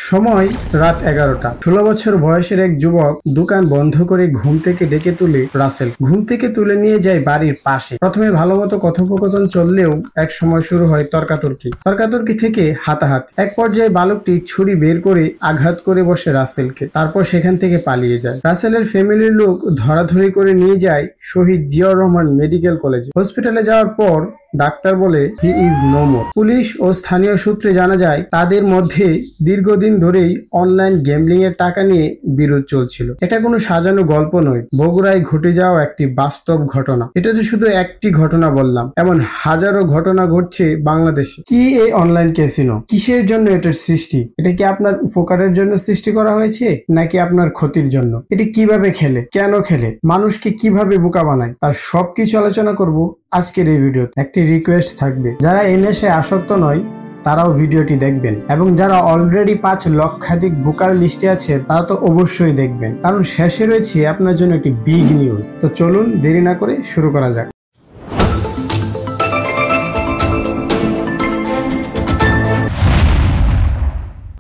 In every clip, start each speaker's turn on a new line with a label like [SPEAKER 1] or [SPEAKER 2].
[SPEAKER 1] সময় রাত 11টা। 16 বছর বয়সের এক যুবক দোকান বন্ধ করে ঘুম থেকে ডেকে তুলে রাসেল। ঘুম থেকে তুলে নিয়ে যায় বাড়ির পাশে। প্রথমে ভালোমতো কথোপকথন চললেও এক সময় শুরু হয় তর্কাতর্কি থেকে হাতাহাতি। এক পর্যায়ে বালকটি ছুরি বের করে আঘাত করে বসে রাসেলকে। তারপর সেখান থেকে পালিয়ে যায়। রাসেলের ফ্যামিলির লোক ধরাধরি করে নিয়ে যায় শহীদ জিয়াউর রহমান মেডিকেল কলেজে। হসপিটালে যাওয়ার পর ডাক্তার বলে he is no more. Police ও স্থানীয় সূত্রে জানা যায় তাদের মধ্যে দীর্ঘদিন ধরেই অনলাইন গ্যাম্বলিং এর টাকা নিয়ে বিরোধ চলছিল। এটা কোনো সাজানো গল্প নয়, বগুড়ায় ঘটে যাওয়া একটি বাস্তব ঘটনা। এটা তো শুধু একটি ঘটনা বললাম, এমন হাজারো ঘটনা ঘটছে বাংলাদেশে। কি এই অনলাইন ক্যাসিনো? কিসের জন্য এটার সৃষ্টি? এটা কি আপনার উপকারের জন্য সৃষ্টি করা হয়েছে নাকি আপনার ক্ষতির জন্য? এটি কিভাবে খেলে, কেন খেলে, মানুষকে কিভাবে বোকা বানায়, তার সবকিছু আলোচনা করব আজকের এই ভিডিওতে। একটি রিকোয়েস্ট থাকবে, যারা এই নেশায় আসক্ত নয় তারাও ভিডিওটি দেখবেন, এবং যারা অলরেডি 5 লক্ষাধিক বোকার লিস্টে আছে তারা তো অবশ্যই দেখবেন, কারণ শেষে রয়েছে আপনার জন্য একটি বিগ নিউজ। তো চলুন দেরি না করে শুরু করা যাক।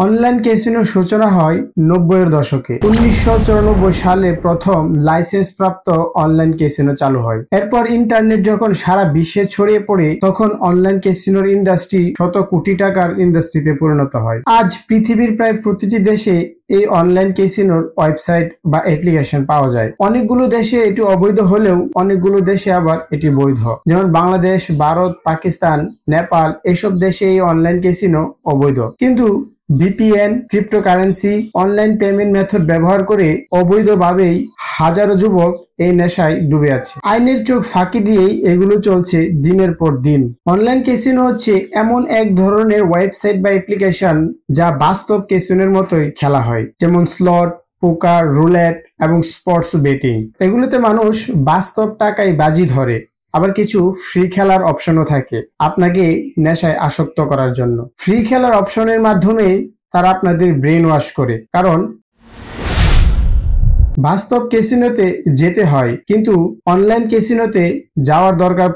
[SPEAKER 1] অনলাইন ক্যাসিনোর সূচনা হয় 90-এর দশকে। 1994 সালে প্রথম লাইসেন্স প্রাপ্ত অনলাইন ক্যাসিনো চালু হয়। এরপর ইন্টারনেট যখন সারা বিশ্বে ছড়িয়ে পড়ে, তখন অনলাইন ক্যাসিনোর ইন্ডাস্ট্রি শত কোটি টাকার ইন্ডাস্ট্রিতে পরিণত হয়। আজ পৃথিবীর প্রায় প্রতিটি দেশে এই অনলাইন ক্যাসিনোর ওয়েবসাইট বা অ্যাপ্লিকেশন পাওয়া যায়। অনেকগুলো দেশে এটি অবৈধ হলেও অনেকগুলো দেশে আবার এটি বৈধ। যেমন বাংলাদেশ, ভারত, পাকিস্তান, নেপাল এসব দেশে এই অনলাইন ক্যাসিনো অবৈধ। কিন্তু VPN, cryptocurrency, online payment method ব্যবহার করে অবৈধভাবেই হাজারো যুবক এই নেশায় ডুবে আছে। আইনের চোখ ফাঁকি দিয়েই এগুলো চলছে দিনের পর দিন। অনলাইন ক্যাসিনো হচ্ছে এমন এক ধরনের ওয়েবসাইট বা অ্যাপ্লিকেশন যা বাস্তব ক্যাসিনোর মতোই খেলা হয়, যেমন স্লট, পোকার, রুলেট এবং স্পোর্টস বেটিং। এগুলোতে মানুষ বাস্তব টাকায় বাজি ধরে, আবার কিছু ফ্রি খেলার অপশনও থাকে আপনাকে নেশায় আসক্ত করার জন্য। ফ্রি খেলার অপশনের মাধ্যমে তারা আপনাদের ব্রেন ওয়াশ করে, কারণ বাস্তব ক্যাসিনোতে যেতে হয়, কিন্তু অনলাইন ক্যাসিনোতে যাওয়ার দরকার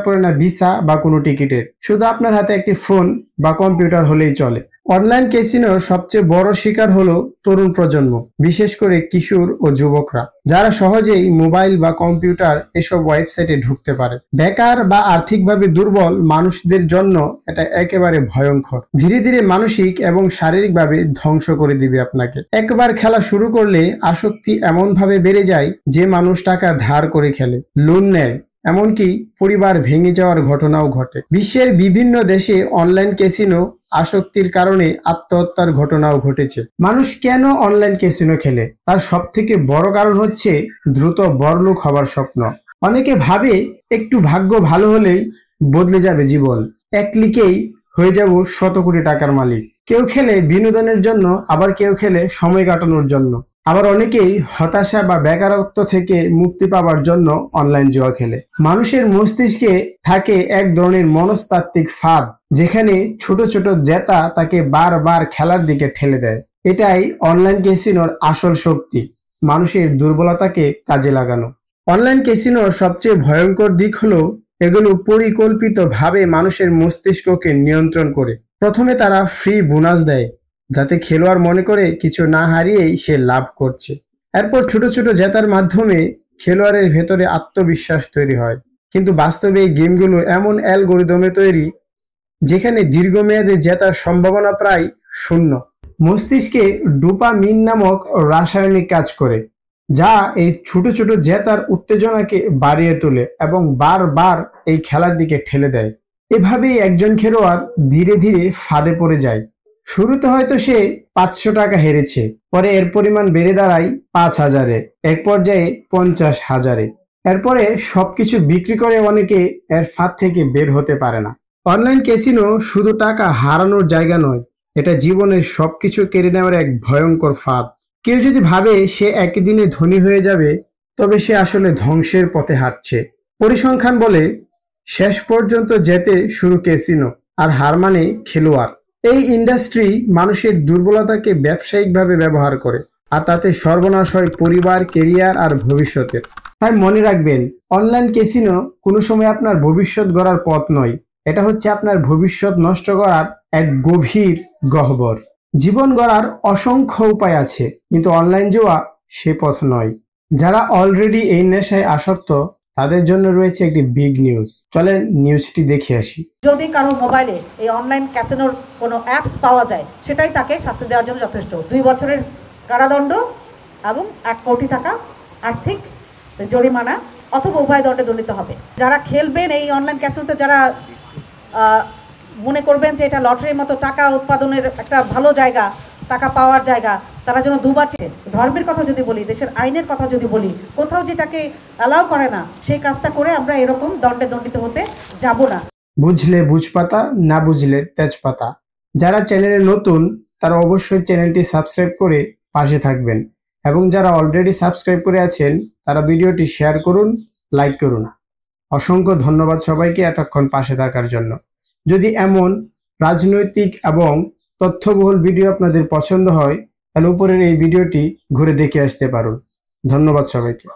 [SPEAKER 1] পড়ে না ভিসা বা কোনো টিকিটের। শুধু আপনার হাতে একটি ফোন বা কম্পিউটার হলেই চলে। অনলাইন ক্যাসিনোর সবচেয়ে বড় শিকার হলো তরুণ প্রজন্ম, বিশেষ করে কিশোর ও যুবকরা, যারা সহজেই মোবাইল বা কম্পিউটার এসব ওয়েবসাইটে ঢুকতে পারে। বেকার বা আর্থিকভাবে দুর্বল মানুষদের জন্য এটা একেবারে ভয়ঙ্কর। ধীরে ধীরে মানসিক এবং শারীরিকভাবে ধ্বংস করে দিবে আপনাকে। একবার খেলা শুরু করলে আসক্তি এমন ভাবে বেড়ে যায় যে মানুষ টাকা ধার করে খেলে, লোন নেয়, এমনকি পরিবার ভেঙে যাওয়ার ঘটনাও ঘটে। বিশ্বের বিভিন্ন দেশে অনলাইন ক্যাসিনো আসক্তির কারণে আত্মহত্যার ঘটনাও ঘটেছে। মানুষ কেন অনলাইন ক্যাসিনো খেলে? তার সবথেকে বড় কারণ হচ্ছে দ্রুত বড়লোক হবার স্বপ্ন। অনেকে ভাবে একটু ভাগ্য ভালো হলেই বদলে যাবে জীবন, এক ক্লিকেই হয়ে যাব শত কোটি টাকার মালিক। কেউ খেলে বিনোদনের জন্য, আবার কেউ খেলে সময় কাটানোর জন্য, আবার অনেকেই হতাশা বা বেকারত্ব থেকে মুক্তি পাওয়ার জন্য অনলাইন জুয়া খেলে। মানুষের মস্তিষ্কে থাকে এক ধরনের মনস্তাত্ত্বিক ফাঁদ, যেখানে ছোট ছোট জেতা তাকে বারবার খেলার দিকে ঠেলে দেয়। এটাই অনলাইন ক্যাসিনোর আসল শক্তি, মানুষের দুর্বলতাকে কাজে লাগানো। অনলাইন ক্যাসিনোর সবচেয়ে ভয়ঙ্কর দিক হলো এগুলো পরিকল্পিতভাবে মানুষের মস্তিষ্ককে নিয়ন্ত্রণ করে। প্রথমে তারা ফ্রি বোনাস দেয়, যাতে খেলোয়াড় মনে করে কিছু না হারিয়েই সে লাভ করছে। এরপর ছোট ছোট জেতার মাধ্যমে খেলোয়াড়ের ভেতরে আত্মবিশ্বাস তৈরি হয়। কিন্তু বাস্তবে এই গেমগুলো এমন অ্যালগরিদমে তৈরি, যেখানে দীর্ঘমেয়াদে জেতার সম্ভাবনা প্রায় শূন্য। মস্তিষ্কে ডোপামিন নামক রাসায়নিক কাজ করে, যা এই ছোট ছোট জেতার উত্তেজনাকে বাড়িয়ে তোলে এবং বারবার এই খেলার দিকে ঠেলে দেয়। এভাবেই একজন খেলোয়াড় ধীরে ধীরে ফাঁদে পড়ে যায়। শুরুতে হয়তো সে 500 টাকা হেরেছে, পরে এর পরিমাণ বেড়ে দাঁড়ায় 5000-এ, এক পর্যায়ে 50,000-এ। এরপরে সবকিছু বিক্রি করে অনেকে এর ফাঁদ থেকে বের হতে পারে না। অনলাইন ক্যাসিনো শুধু টাকা হারানোর জায়গা নয়, এটা জীবনের সবকিছু কেড়ে নেওয়ার এক ভয়ঙ্কর ফাঁদ। কেউ যদি ভাবে সে একদিনে ধনী হয়ে যাবে, তবে সে আসলে ধ্বংসের পথে হাঁটছে। পরিসংখ্যান বলে শেষ পর্যন্ত যেতে শুরু ক্যাসিনো, আর হার মানে খেলোয়াড়। এই ইন্ডাস্ট্রি মানুষের দুর্বলতাকে ব্যবসায়িকভাবে ব্যবহার করে, আর তাতে সর্বনাশ হয় পরিবার, কেরিয়ার আর ভবিষ্যতের। তাই মনে রাখবেন, অনলাইন ক্যাসিনো কোনো সময় আপনার ভবিষ্যৎ গড়ার পথ নয়, এটা হচ্ছে আপনার ভবিষ্যৎ নষ্ট করার এক গভীর গহ্বর। জীবন গড়ার অসংখ্য উপায় আছে, কিন্তু অনলাইন জুয়া সে পথ নয়। যারা অলরেডি এই নেশায় আসক্ত তাদের জন্য রয়েছে একটি বিগ নিউজ। চলেন নিউজটি দেখে আসি।
[SPEAKER 2] যদি কারো মোবাইলে এই অনলাইন ক্যাসিনোর কোনো অ্যাপস পাওয়া যায়, সেটাই তাকে শাস্তি দেওয়ার জন্য যথেষ্ট। 2 বছরের কারাদণ্ড এবং 1 কোটি টাকা আর্থিক জরিমানা অথবা উভয় দণ্ডে দণ্ডিত হবে। যারা খেলবেন এই অনলাইন ক্যাসিনোতে, যারা মনে করবেন যে এটা লটারির মতো টাকা উৎপাদনের একটা ভালো জায়গা, টাকা পাওয়ার জায়গা, তারা যেন দুবার ধর্মের কথা যদি বলি, দেশের আইনের কথা যদি বলি, কোথাও যেটাকে অ্যালাউ করে না, সেই কাজটা করে আমরা এরকম দণ্ডে দণ্ডিত হতে যাব না।
[SPEAKER 1] বুঝলে বুঝপাতা, না বুঝলে তেজপাতা। যারা চ্যানেলে নতুন তারা অবশ্যই চ্যানেলটি সাবস্ক্রাইব করে পাশে থাকবেন, এবং যারা অলরেডি সাবস্ক্রাইব করে আছেন তারা ভিডিওটি শেয়ার করুন, লাইক করুন। অসংখ্য ধন্যবাদ সবাইকে এতক্ষণ পাশে থাকার জন্য। যদি এমন রাজনৈতিক এবং তথ্যবহুল ভিডিও আপনাদের পছন্দ হয় তাহলে উপরের এই ভিডিওটি ঘুরে দেখে আসতে পারুন। ধন্যবাদ সবাইকে।